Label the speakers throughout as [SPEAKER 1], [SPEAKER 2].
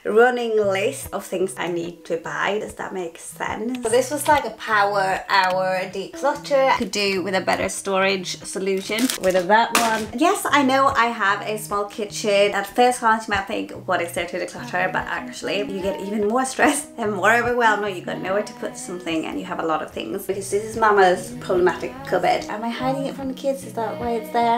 [SPEAKER 1] running list of things I need to buy. Does that make sense? So this was like a power hour declutter. I could do with a better storage solution with that one. Yes, I know I have a small kitchen. At first glance you might think, what is there to declutter? But actually you get even more stressed and more overwhelmed when you got nowhere to put something and you have a lot of things. Because this is Mama's problematic cupboard. Am I hiding it from the kids? Is that why it's there?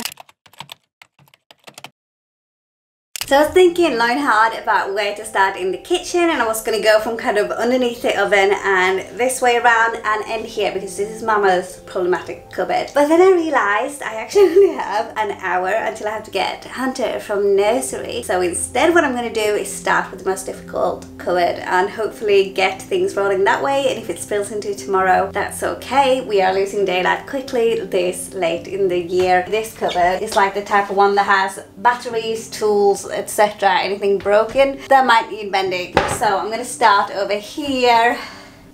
[SPEAKER 1] So I was thinking long and hard about where to start in the kitchen, and I was going to go from kind of underneath the oven and this way around and end here because this is Mama's problematic cupboard. But then I realised I actually only have an hour until I have to get Hunter from nursery. So instead what I'm going to do is start with the most difficult cupboard and hopefully get things rolling that way, and if it spills into tomorrow, that's okay. We are losing daylight quickly this late in the year. This cupboard is like the type of one that has batteries, tools, etc. Anything broken that might need mending. So I'm gonna start over here,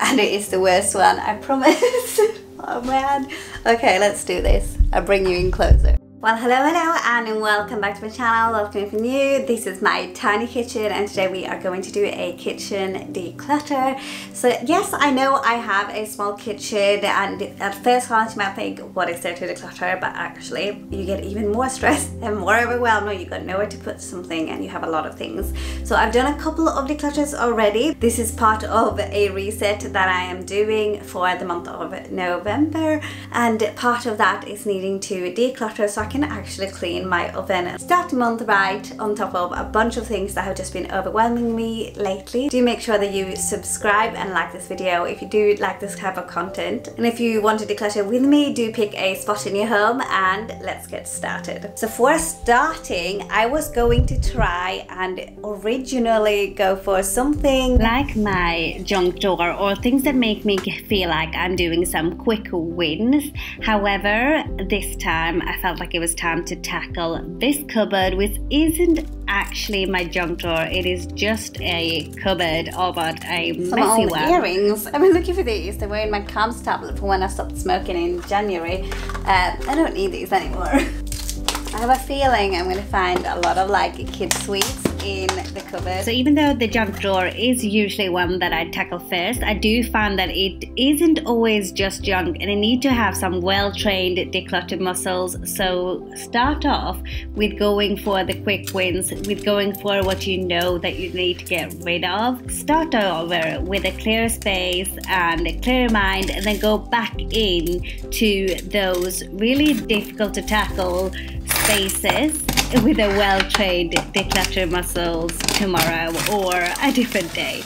[SPEAKER 1] and it is the worst one, I promise. Oh man. Okay, let's do this. I'll bring you in closer. Well, hello and welcome back to my channel. Welcome if you're new. This is my tiny kitchen, and today we are going to do a kitchen declutter. So yes, I know I have a small kitchen, and at first glance you might think, what is there to declutter? But actually you get even more stressed and more overwhelmed when you got nowhere to put something and you have a lot of things. So I've done a couple of declutters already. This is part of a reset that I am doing for the month of November, and part of that is needing to declutter so I can actually clean my oven and start the month right, on top of a bunch of things that have just been overwhelming me lately. Do make sure that you subscribe and like this video if you do like this type of content, and if you want to declutter with me, do pick a spot in your home and let's get started. So for starting, I was going to try and originally go for something like my junk drawer or things that make me feel like I'm doing some quick wins. However, this time I felt like it was time to tackle this cupboard, which isn't actually my junk drawer. It is just a cupboard about a messy one. Earrings. I've been looking for these. They were in my CAMS tablet from when I stopped smoking in January. I don't need these anymore. I have a feeling I'm going to find a lot of like kid sweets in the cupboard. So even though the junk drawer is usually one that I tackle first, I do find that it isn't always just junk, and I need to have some well-trained declutter muscles. So start off with going for the quick wins, with going for what you know that you need to get rid of. Start over with a clear space and a clear mind, and then go back in to those really difficult to tackle spaces with a well-trained declutter muscles tomorrow or a different day.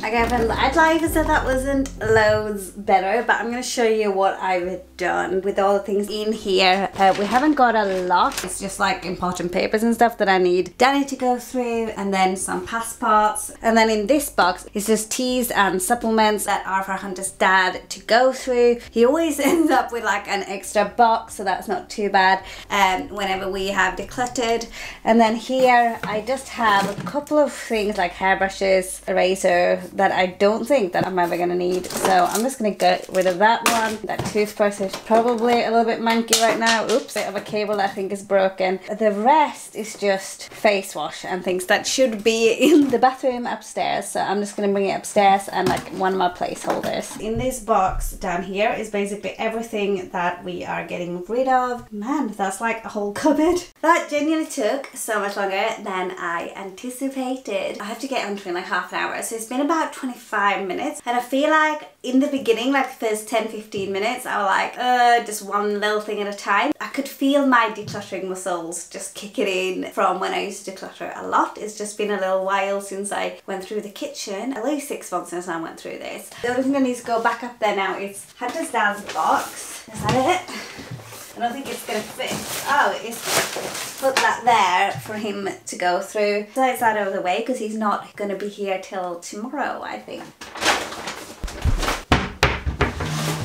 [SPEAKER 1] Okay, friends, I'd like to say that wasn't loads better, but I'm going to show you what I've done with all the things in here. We haven't got a lot. It's just like important papers and stuff that I need Danny to go through, and then some passports. And then in this box is just teas and supplements that are for Hunter's dad to go through. He always ends up with like an extra box, so that's not too bad whenever we have decluttered. And then here I just have a couple of things like hairbrushes, eraser, that I don't think that I'm ever gonna need, so I'm just gonna get rid of that one. That toothbrush is probably a little bit manky right now. Oops, bit of a cable that I think is broken. The rest is just face wash and things that should be in the bathroom upstairs, so I'm just gonna bring it upstairs and like one of my placeholders. In this box down here is basically everything that we are getting rid of. Man, that's like a whole cupboard. That genuinely took so much longer than I anticipated. I have to get onto in like half an hour, so it's been about 25 minutes, and I feel like in the beginning, like the first 10-15 minutes, I was like just one little thing at a time. I could feel my decluttering muscles just kicking in from when I used to declutter a lot. It's just been a little while since I went through the kitchen, at least 6 months since I went through this. The only thing that needs to go back up there now is Hunter's dad's box. Is that it? I don't think it's gonna fit. Oh, it is. Put that there for him to go through. So it's out of the way because he's not gonna be here till tomorrow, I think.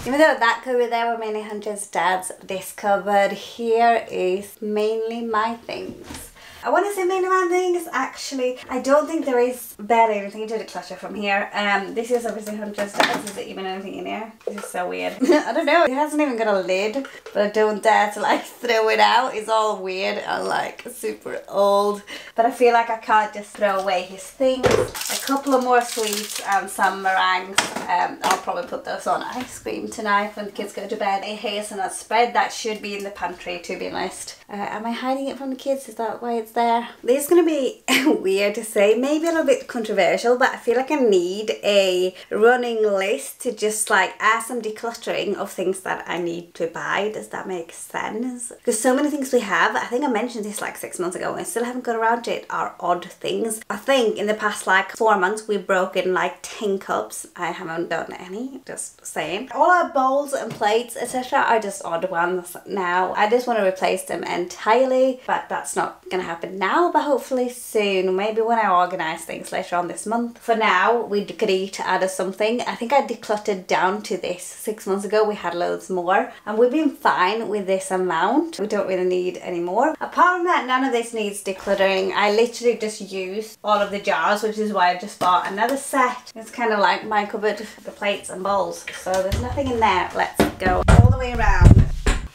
[SPEAKER 1] Even though that cupboard there were mainly Hunter's dad's, this cupboard here is mainly my things. I want to say mainly my things, actually. I don't think there is barely anything to declutter from here. This is obviously Hunter's dad's. Is there even anything in here? This is so weird. I don't know. It hasn't even got a lid, but I don't dare to like throw it out. It's all weird and like super old. But I feel like I can't just throw away his things. A couple of more sweets and some meringues. I'll probably put those on ice cream tonight when the kids go to bed. A hazelnut spread that should be in the pantry, to be honest. Am I hiding it from the kids? Is that why it's there? This is going to be weird to say, maybe a little bit controversial, but I feel like I need a running list to just like add some decluttering of things that I need to buy. Does that make sense? Because so many things we have, I think I mentioned this like 6 months ago and I still haven't got around to it, are odd things. I think in the past like 4 months we've broken like 10 cups. I haven't done any, just saying. All our bowls and plates etc. are just odd ones now. I just want to replace them entirely, but that's not gonna happen now, but hopefully soon, maybe when I organize things later on this month. For now, we agreed to add something. I think I decluttered down to this 6 months ago. We had loads more and we've been fine with this amount. We don't really need any more. Apart from that, none of this needs decluttering. I literally just used all of the jars, which is why I just bought another set. It's kind of like my cupboard, the plates and bowls, so there's nothing in there. Let's go all the way around.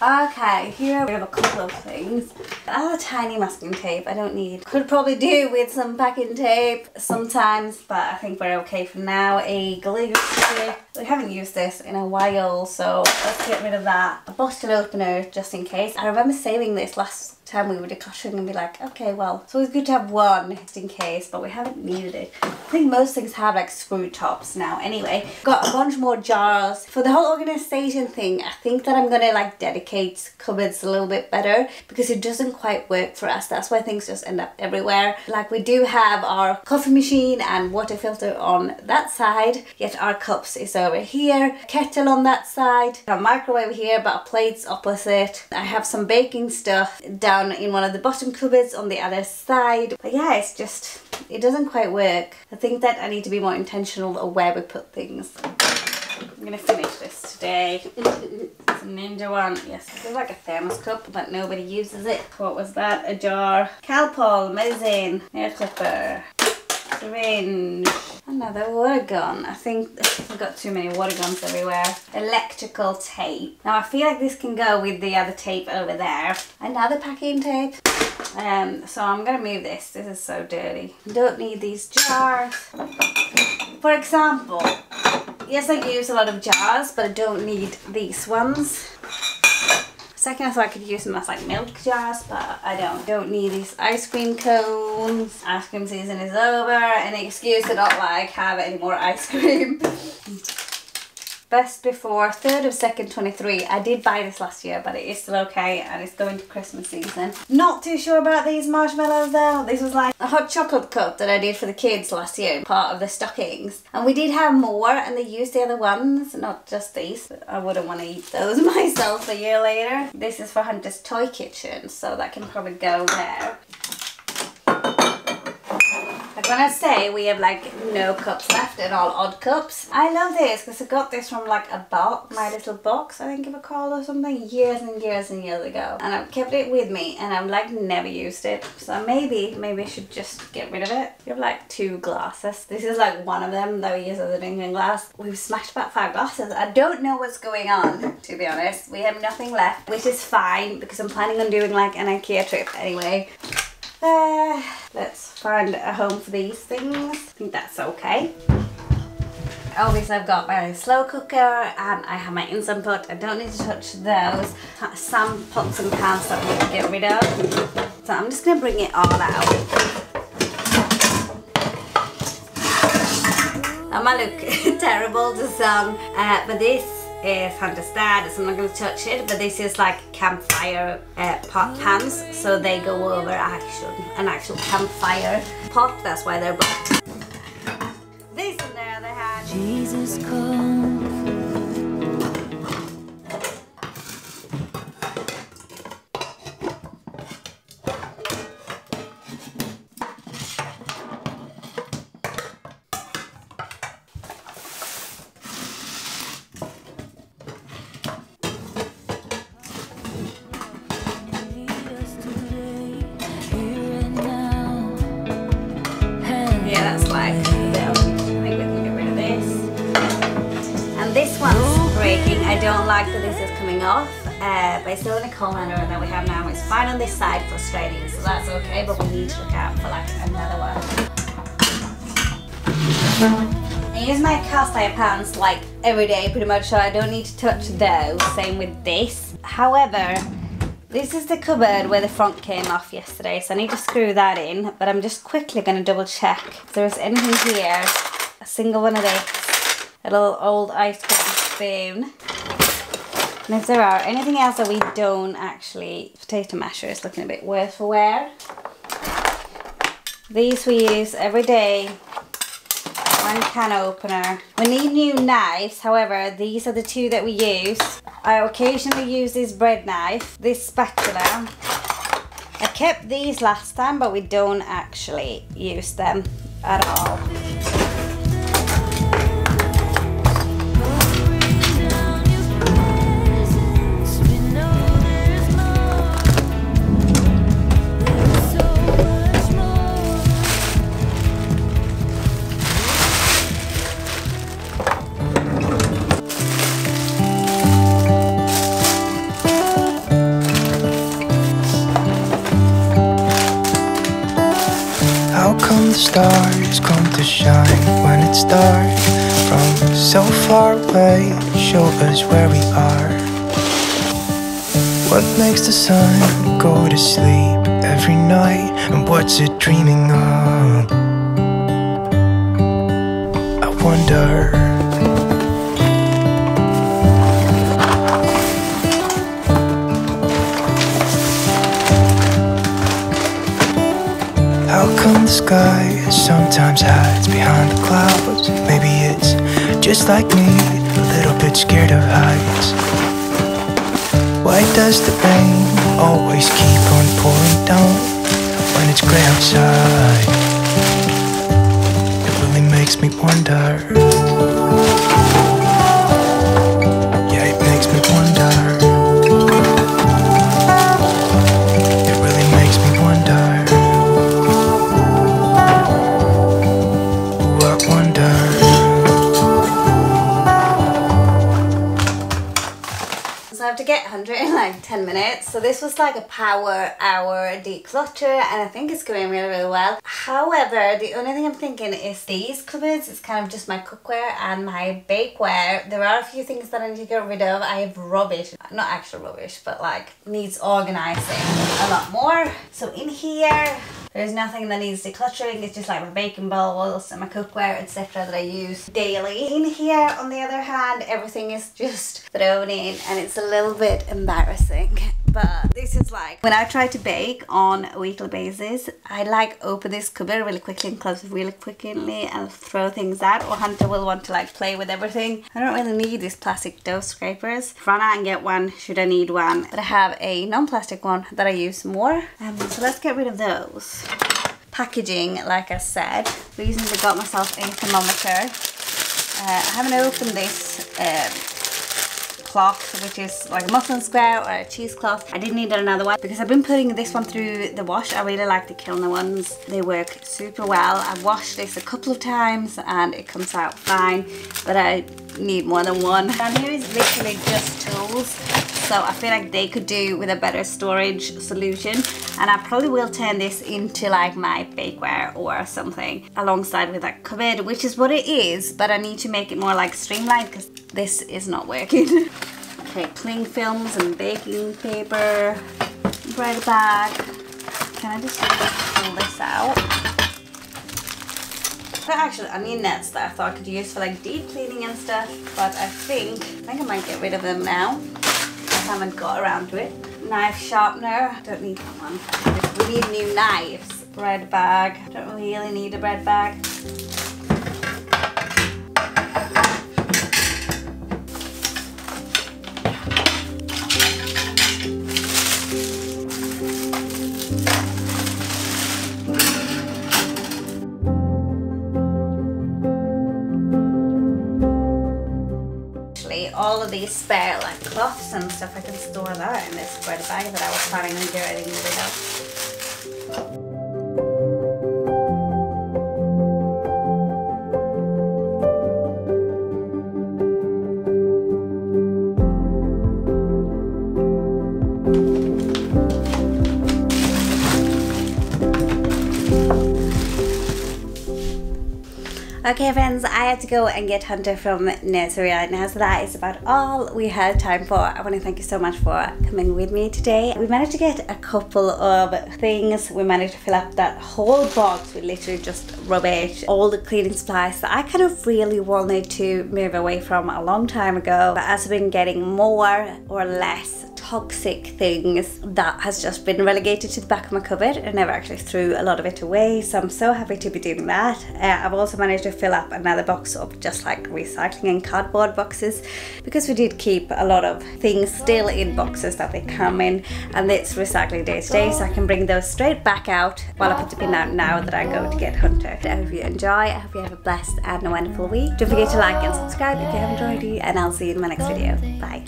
[SPEAKER 1] Okay, here we have a couple of things. I have a tiny masking tape I don't need. Could probably do with some packing tape sometimes, but I think we're okay for now. A glue stick. We haven't used this in a while, so let's get rid of that. A bottle opener just in case. I remember saving this last time we were decluttering and be like, okay, well, it's always good to have one just in case, but we haven't needed it. I think most things have like screw tops now. Anyway, got a bunch more jars. For the whole organization thing, I think that I'm gonna like dedicate cupboards a little bit better because it doesn't quite work for us. That's why things just end up everywhere. Like we do have our coffee machine and water filter on that side, yet our cups is over here, kettle on that side, a microwave here, but our plates opposite. I have some baking stuff down in one of the bottom cupboards on the other side. But yeah, it's just, it doesn't quite work. I think that I need to be more intentional of where we put things. I'm gonna finish this today. It's a ninja one. Yes, it's like a thermos cup, but nobody uses it. What was that? A jar. Calpol, medicine, hair clipper, syringe, another water gun. I think I've got too many water guns everywhere. Electrical tape. Now I feel like this can go with the other tape over there. Another packing tape. So I'm gonna move this. This is so dirty. Don't need these jars. For example, yes, I use a lot of jars, but I don't need these ones. Second, I thought I could use them as like milk jars, but I don't need these ice cream cones. Ice cream season is over. Any excuse to not like have any more ice cream. Best before 3rd of 2nd 23. I did buy this last year, but it is still okay and it's going to Christmas season. Not too sure about these marshmallows though. This was like a hot chocolate cup that I did for the kids last year, part of the stockings. And we did have more and they used the other ones, not just these. I wouldn't want to eat those myself a year later. This is for Hunter's toy kitchen, so that can probably go there. Like when I say we have like no cups left and all odd cups. I love this because I got this from like a box, my little box I think of a call or something, years and years and years ago. And I've kept it with me and I've like never used it. So maybe I should just get rid of it. We have like 2 glasses. This is like one of them that we use as a drinking glass. We've smashed about 5 glasses. I don't know what's going on, to be honest. We have nothing left, which is fine because I'm planning on doing like an IKEA trip anyway. Let's find a home for these things. I think that's okay. Obviously I've got my slow cooker and I have my instant pot. I don't need to touch those. Some pots and pans that we can get rid of. So I'm just going to bring it all out. I might look terrible to some, but this is Hunter's dad, so I'm not going to touch it, but this is like campfire pot pans, so they go over an actual campfire pot, that's why they're black. This on the other hand, Jesus come. like, so I think we can get rid of this. And this one's breaking. I don't like that this is coming off, but it's still in a coal miner that we have now. It's fine on this side for straining, so that's okay, but we need to look out for like another one. I use my cast iron pans like every day pretty much, so I don't need to touch those. Same with this. However, this is the cupboard where the front came off yesterday, so I need to screw that in, but I'm just quickly going to double check if there's anything here. A single one of this, a little old ice cream spoon. And if there are anything else that we don't actually, potato masher is looking a bit worse for wear. These we use every day. One can opener. We need new knives, however, these are the two that we use. I occasionally use this bread knife, this spatula. I kept these last time, but we don't actually use them at all.
[SPEAKER 2] The stars come to shine when it's dark. From so far away, show us where we are. What makes the sun go to sleep every night, and what's it dreaming of? I wonder. How come the sky sometimes hides behind the clouds? Maybe it's just like me, a little bit scared of heights. Why does the rain always keep on pouring down when it's gray outside? It really makes me wonder. Yeah, it makes me wonder. It really makes me wonder.
[SPEAKER 1] So I have to get 100 in like 10 minutes. So this was like a power hour declutter, and I think it's going really, really well. However, the only thing I'm thinking is these cupboards. It's kind of just my cookware and my bakeware. There are a few things that I need to get rid of. I have rubbish, not actual rubbish, but like needs organizing a lot more. So in here, there's nothing that needs decluttering. It's just like my baking bowls and my cookware, etc. that I use daily. In here, on the other hand, everything is just thrown in, and it's a little bit embarrassing. But this is like, when I try to bake on a weekly basis, I like open this cupboard really quickly and close it really quickly and throw things out, or Hunter will want to like play with everything. I don't really need these plastic dough scrapers. Run out and get one should I need one, but I have a non-plastic one that I use more. So let's get rid of those. Packaging, like I said, recently got myself a thermometer. I haven't opened this cloth, which is like a muffin square or a cheesecloth. I did need another one because I've been putting this one through the wash. I really like the Kilner ones. They work super well. I've washed this a couple of times and it comes out fine, but I need more than one. Down here is literally just tools, so I feel like they could do with a better storage solution, and I probably will turn this into like my bakeware or something alongside with that cupboard, which is what it is, but I need to make it more like streamlined because this is not working. Okay, cling films and baking paper, bread bag. Can I just pull this out? But actually onion nets that I thought I could use for like deep cleaning and stuff, but I think I might get rid of them now. I haven't got around to it. Knife sharpener, don't need that one. We need new knives. Bread bag, don't really need a bread bag. All of these spare like cloths and stuff, I can store that in this bread bag that I was planning on getting rid of. Okay friends, I had to go and get Hunter from nursery right now, so that is about all we had time for. I want to thank you so much for coming with me today. We managed to get a couple of things. We managed to fill up that whole box with literally just rubbish, all the cleaning supplies that I kind of really wanted to move away from a long time ago. But as I've been getting more or less toxic things, that has just been relegated to the back of my cupboard and never actually threw a lot of it away, so I'm so happy to be doing that. I've also managed to fill up another box of just like recycling and cardboard boxes, because we did keep a lot of things still in boxes that they come in, and it's recycling day to day, so I can bring those straight back out while I put the bin out now that I go to get Hunter. I hope you enjoy. I hope you have a blessed and a wonderful week. Don't forget to like and subscribe if you haven't already, and I'll see you in my next video. Bye.